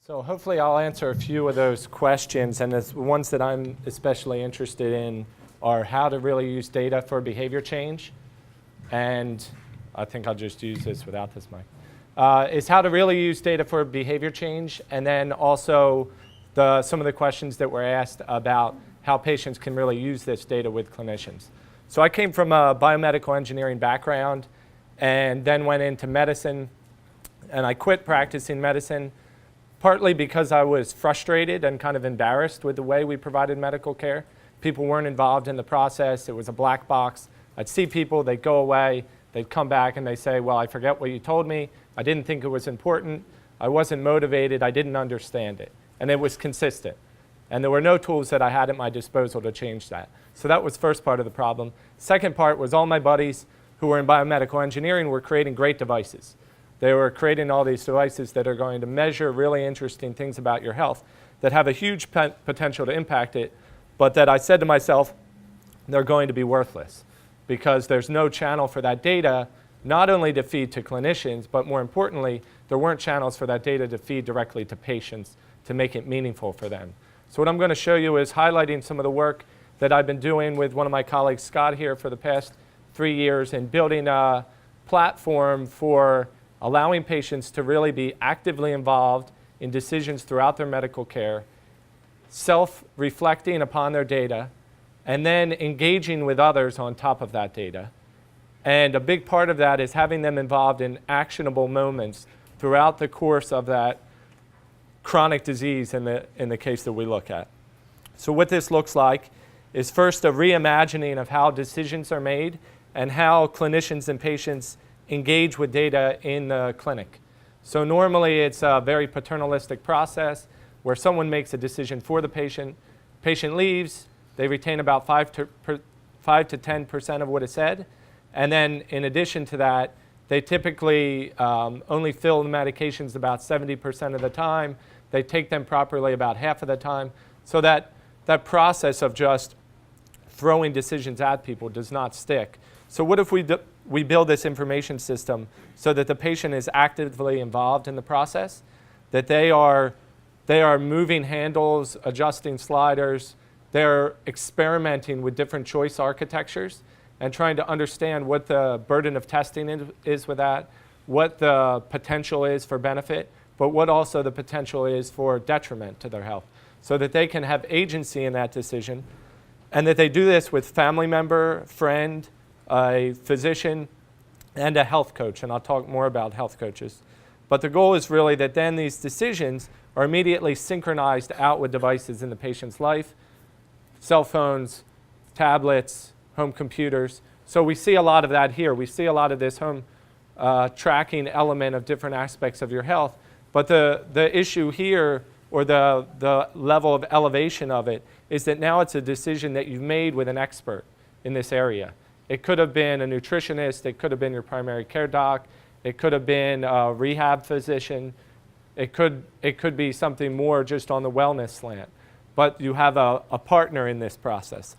So hopefully I'll answer a few of those questions, and the ones that I'm especially interested in are how to really use data for behavior change, and I think I'll just use this without this mic, is how to really use data for behavior change, and then also some of the questions that were asked about how patients can really use this data with clinicians. So I came from a biomedical engineering background and then went into medicine, and I quit practicing medicine partly because I was frustrated and kind of embarrassed with the way we provided medical care. People weren't involved in the process. It was a black box. I'd see people, they'd go away, they'd come back and they say, well, I forget what you told me. I didn't think it was important. I wasn't motivated. I didn't understand it. And it was consistent. And there were no tools that I had at my disposal to change that. So that was the first part of the problem. Second part was all my buddies who were in biomedical engineering were creating great devices. They were creating all these devices that are going to measure really interesting things about your health that have a huge potential to impact it, but that I said to myself, they're going to be worthless because there's no channel for that data, not only to feed to clinicians, but more importantly, there weren't channels for that data to feed directly to patients to make it meaningful for them. So what I'm going to show you is highlighting some of the work that I've been doing with one of my colleagues, Scott, here for the past 3 years in building a platform for allowing patients to really be actively involved in decisions throughout their medical care, self-reflecting upon their data, and then engaging with others on top of that data. And a big part of that is having them involved in actionable moments throughout the course of that chronic disease in the case that we look at. So what this looks like is first a reimagining of how decisions are made and how clinicians and patients engage with data in the clinic. So normally it's a very paternalistic process where someone makes a decision for the patient leaves, they retain about 5 to 10% of what is said, and then in addition to that, they typically only fill the medications about 70% of the time, they take them properly about half of the time, so that process of just throwing decisions at people does not stick. So what if we build this information system so that the patient is actively involved in the process, that they are moving handles, adjusting sliders, they're experimenting with different choice architectures and trying to understand what the burden of testing is with that, what the potential is for benefit, but what also the potential is for detriment to their health, so that they can have agency in that decision, and that they do this with family member, friend, a physician, and a health coach, and I'll talk more about health coaches. But the goal is really that then these decisions are immediately synchronized out with devices in the patient's life, cell phones, tablets, home computers. So we see a lot of that here. We see a lot of this home tracking element of different aspects of your health, but the issue here, or the level of elevation of it, is that now it's a decision that you've made with an expert in this area. It could have been a nutritionist, it could have been your primary care doc, it could have been a rehab physician, it could be something more just on the wellness slant, but you have a partner in this process.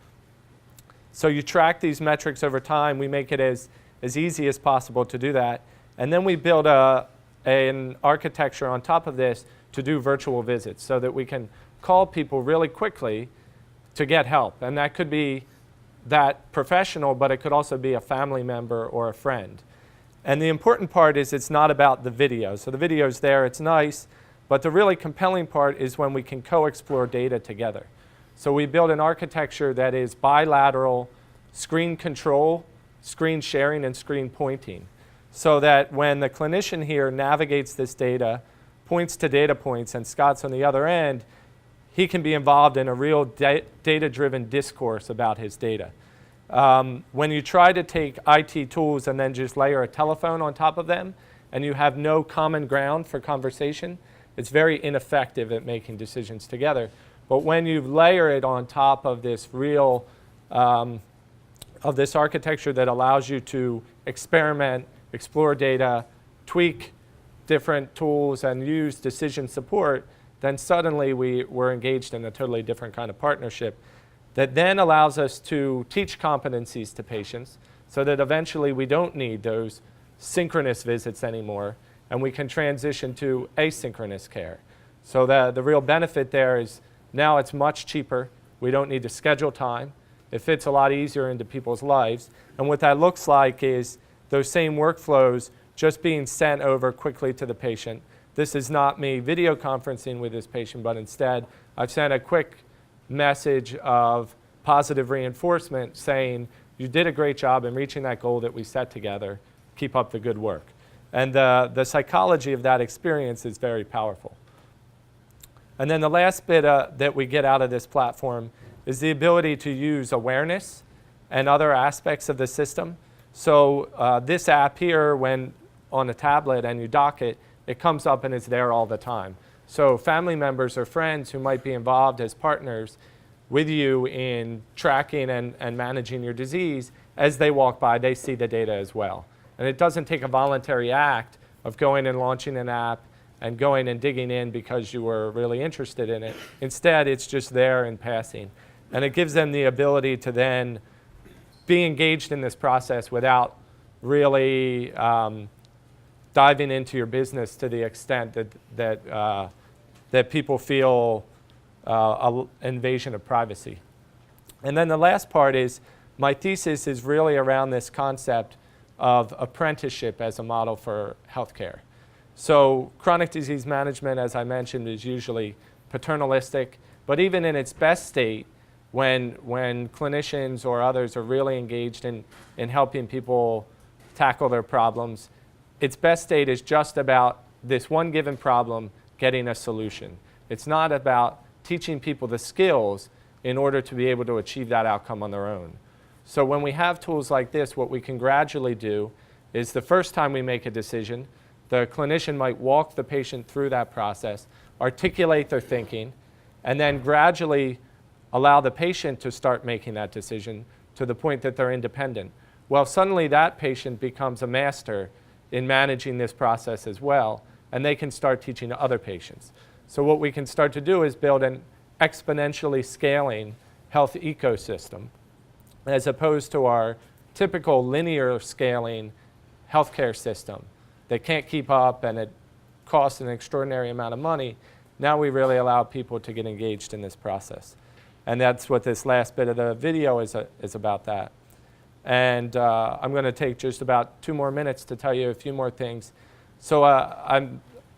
So you track these metrics over time, we make it as easy as possible to do that, and then we build an architecture on top of this to do virtual visits so that we can call people really quickly to get help, and that could be that professional, but it could also be a family member or a friend. And the important part is it's not about the video. So the video's there, it's nice, but the really compelling part is when we can co-explore data together. So we build an architecture that is bilateral screen control, screen sharing, and screen pointing, so that when the clinician here navigates this data, points to data points, and Scott's on the other end, he can be involved in a real data-driven discourse about his data. When you try to take IT tools and then just layer a telephone on top of them, and you have no common ground for conversation, it's very ineffective at making decisions together. But when you layer it on top of this real, of this architecture that allows you to experiment, explore data, tweak different tools, and use decision support, then suddenly we're engaged in a totally different kind of partnership that then allows us to teach competencies to patients so that eventually we don't need those synchronous visits anymore, and we can transition to asynchronous care. So the real benefit there is now it's much cheaper. We don't need to schedule time. It fits a lot easier into people's lives. And what that looks like is those same workflows just being sent over quickly to the patient. This is not me video conferencing with this patient, but instead I've sent a quick message of positive reinforcement saying, you did a great job in reaching that goal that we set together. Keep up the good work. And the psychology of that experience is very powerful. And then the last bit that we get out of this platform is the ability to use awareness and other aspects of the system. So this app here, when on a tablet and you dock it, it comes up and is there all the time. So family members or friends who might be involved as partners with you in tracking and managing your disease, as they walk by, they see the data as well. And it doesn't take a voluntary act of going and launching an app and going and digging in because you were really interested in it. Instead, it's just there in passing. And it gives them the ability to then be engaged in this process without really diving into your business to the extent that people feel an invasion of privacy. And then the last part is, my thesis is really around this concept of apprenticeship as a model for healthcare. So chronic disease management, as I mentioned, is usually paternalistic, but even in its best state, when clinicians or others are really engaged in helping people tackle their problems, its best state is just about this one given problem getting a solution. It's not about teaching people the skills in order to be able to achieve that outcome on their own. So when we have tools like this, what we can gradually do is the first time we make a decision, the clinician might walk the patient through that process, articulate their thinking, and then gradually allow the patient to start making that decision to the point that they're independent. Well, suddenly that patient becomes a master in managing this process as well, and they can start teaching other patients. So what we can start to do is build an exponentially scaling health ecosystem, as opposed to our typical linear scaling healthcare system that can't keep up and it costs an extraordinary amount of money. Now we really allow people to get engaged in this process. And that's what this last bit of the video is about that. And I'm going to take just about 2 more minutes to tell you a few more things. So I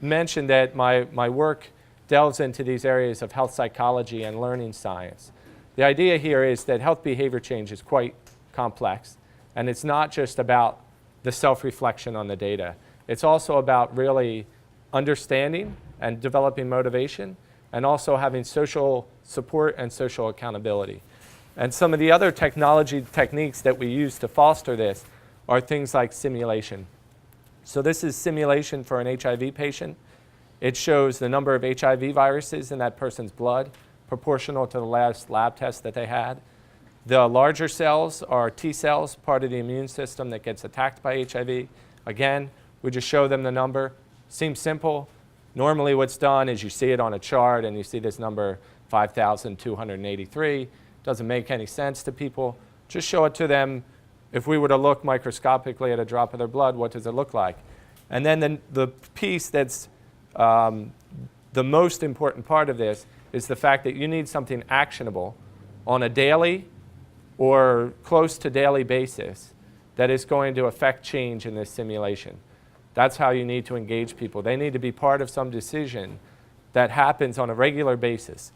mentioned that my work delves into these areas of health psychology and learning science. The idea here is that health behavior change is quite complex, and it's not just about the self-reflection on the data. It's also about really understanding and developing motivation, and also having social support and social accountability. And some of the other technology techniques that we use to foster this are things like simulation. So this is simulation for an HIV patient. It shows the number of HIV viruses in that person's blood, proportional to the last lab test that they had. The larger cells are T cells, part of the immune system that gets attacked by HIV. Again, we just show them the number. Seems simple. Normally what's done is you see it on a chart and you see this number 5,283. Doesn't make any sense to people. Just show it to them. If we were to look microscopically at a drop of their blood, what does it look like? And then the piece that's the most important part of this is the fact that you need something actionable on a daily or close to daily basis that is going to affect change in this simulation. That's how you need to engage people. They need to be part of some decision that happens on a regular basis.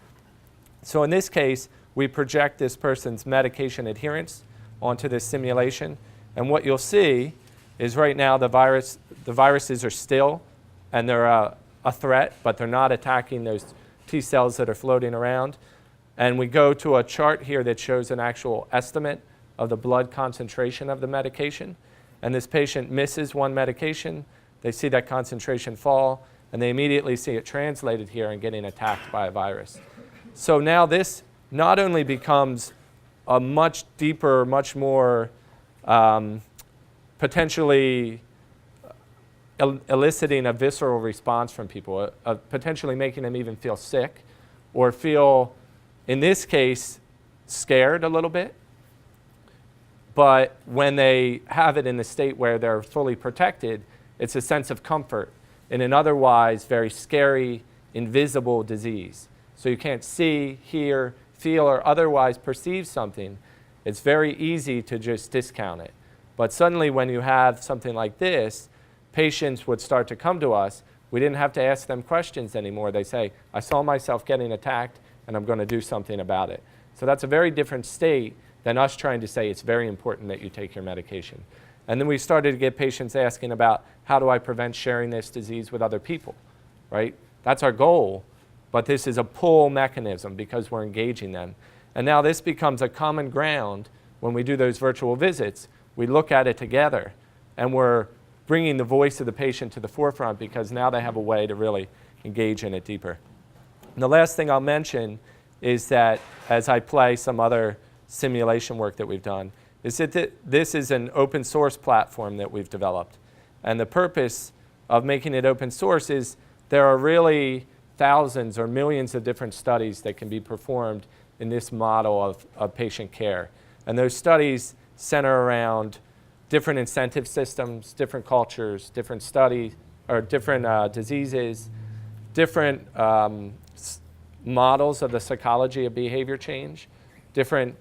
So in this case, we project this person's medication adherence onto this simulation. And what you'll see is right now the viruses are still, and they're a threat, but they're not attacking those T cells that are floating around. And we go to a chart here that shows an actual estimate of the blood concentration of the medication. And this patient misses one medication, they see that concentration fall, and they immediately see it translated here and getting attacked by a virus. So now this not only becomes a much deeper, much more potentially eliciting a visceral response from people, potentially making them even feel sick or feel, in this case, scared a little bit. But when they have it in the state where they're fully protected, it's a sense of comfort in an otherwise very scary invisible disease. So you can't see, hear, feel, or otherwise perceive something. It's very easy to just discount it. But suddenly when you have something like this, patients would start to come to us. We didn't have to ask them questions anymore. They say, I saw myself getting attacked, and I'm going to do something about it. So that's a very different state than us trying to say it's very important that you take your medication. And then we started to get patients asking about, how do I prevent sharing this disease with other people, right? That's our goal, but this is a pull mechanism because we're engaging them. And now this becomes a common ground when we do those virtual visits. We look at it together, and we're bringing the voice of the patient to the forefront because now they have a way to really engage in it deeper. And the last thing I'll mention is that as I play some other simulation work that we've done, is that this is an open source platform that we've developed. And the purpose of making it open source is there are really thousands or millions of different studies that can be performed in this model of patient care. And those studies center around different incentive systems, different cultures, different studies, or different diseases, different models of the psychology of behavior change, different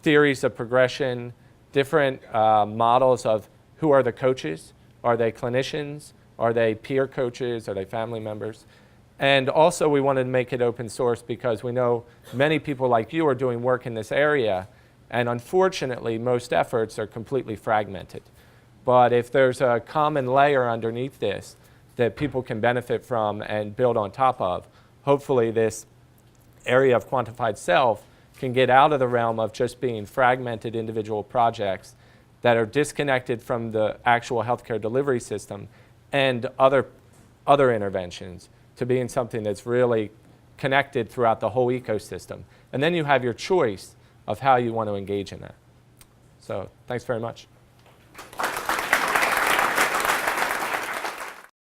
theories of progression, different models of who are the coaches. Are they clinicians? Are they peer coaches? Are they family members? And also we wanted to make it open source because we know many people like you are doing work in this area, and unfortunately most efforts are completely fragmented. But if there's a common layer underneath this that people can benefit from and build on top of, hopefully this area of quantified self can get out of the realm of just being fragmented individual projects that are disconnected from the actual healthcare delivery system and other interventions to being something that's really connected throughout the whole ecosystem. And then you have your choice of how you want to engage in that. So thanks very much.